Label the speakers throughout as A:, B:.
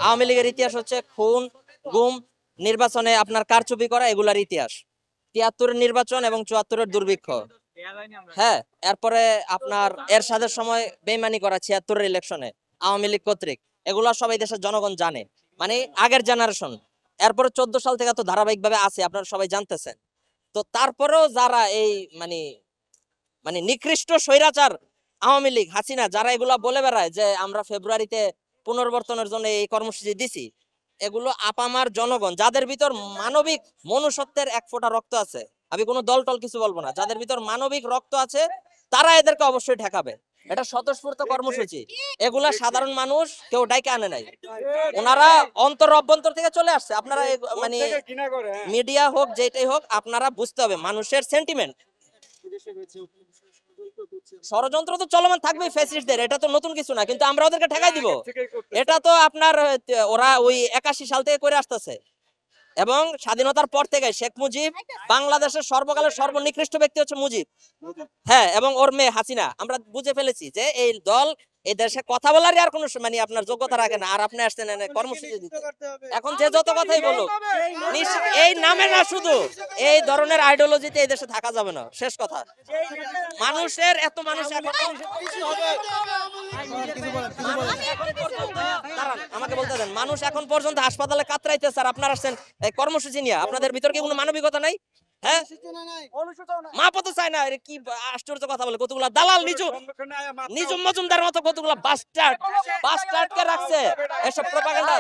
A: আওয়ামী লীগের ইতিহাস হচ্ছে খুন, গুম, নির্বাচনে আপনার কারচুপি করা, এগুলার ইতিহাস। ৭৩-এর নির্বাচন এবং ৭৪-এর দুর্ভিক্ষ। হ্যাঁ, এরপরে আপনার এরশাদের সময় বেইমানি করা ৭৬-এর ইলেকশনে আওয়ামী লীগ কর্তৃক, এগুলো সবাই দেশের জনগণ জানে, মানে আগের জেনারেশন। এরপরে ১৪ সাল থেকে তো ধারাবাহিকভাবে আছে, আপনারা সবাই জানতেছেন। তো তারপরেও যারা এই মানে মানে নিকৃষ্ট স্বৈরাচার আওয়ামী লীগ, হাসিনা, যারা এগুলা বলে বেড়ায় যে আমরা ফেব্রুয়ারিতে পুনর্বর্তনের জন্য এই কর্মসূচি দিছি, এগুলো আপামার জনগণ, যাদের ভিতর মানবিক মনুষ্যত্বের এক ফোঁটা রক্ত আছে, আমি কোনো দল টল কিছু বলবো না, যাদের ভিতর মানবিক রক্ত আছে তারা এদেরকে অবশ্যই ঠেকাবে। এটা স্বতঃস্ফূর্ত কর্মসূচি, এগুলা সাধারণ মানুষ কেউ ডাইকে আনে নাই, ওনারা অন্তর অভ্যন্তর থেকে চলে আসছে। আপনারা মানে মিডিয়া হোক যেটাই হোক, আপনারা বুঝতে হবে মানুষের সেন্টিমেন্ট। ষড়যন্ত্র তো চলমান থাকবে ফ্যাসিস্টদের, এটা তো নতুন কিছু না, কিন্তু আমরা ওদেরকে ঠেকাই দিব। এটা তো আপনার ওরা ওই ৮১ সাল থেকে করে আসতেছে, এবং স্বাধীনতার পর থেকে শেখ মুজিব বাংলাদেশের সর্বকালের সর্বনিকৃষ্ট ব্যক্তি হচ্ছে মুজিব। হ্যাঁ, এবং ওর মেয়ে হাসিনা, আমরা বুঝে ফেলেছি যে এই দল এই দেশে কথা বলারই আর কোনো মানে আপনার যোগ্যতা রাখে না, আর আপনি আসছেন কর্মসূচি দিতে। এখন যে যত কথাই বলুক, এই নামে না, শুধু এই ধরনের আইডিওলজিতে এই দেশে থাকা যাবে না, শেষ কথা। মানুষের এত মানুষ আমাকে বলতে দেন, মানুষ এখন পর্যন্ত হাসপাতালে কাতরাইতেছে, আর আপনারা আসছেন এই কর্মসূচি নিয়ে। আপনাদের ভিতর কি কোনো মানবিকতা নাই? হ্যাঁ, মাপও তো চায় না। কি আশ্চর্য কথা বলে, কতগুলা দালাল, নিজুম মজুমদার মতো কতগুলা বাস্টার্ডকে রাখছে এসব প্রপাগান্ডা।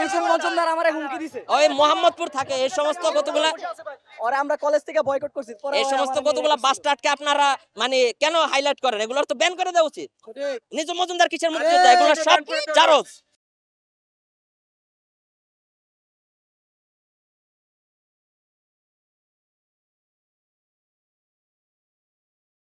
B: নিজুম মজুমদার আমারে হুমকি দিছে,
A: ওই মোহাম্মদপুর থাকে, এই সমস্ত কতগুলা,
B: ওরে আমরা কলেজ থেকে বয়কট করছি।
A: এই সমস্ত কতগুলা বাস্টার্ডকে আপনারা মানে কেন হাইলাইট করেন? এগুলোর তো ব্যান করে দেওয়া উচিত। নিজুম মজুমদার কিসের মুক্তিযোদ্ধা? এগুলো সব জারজ।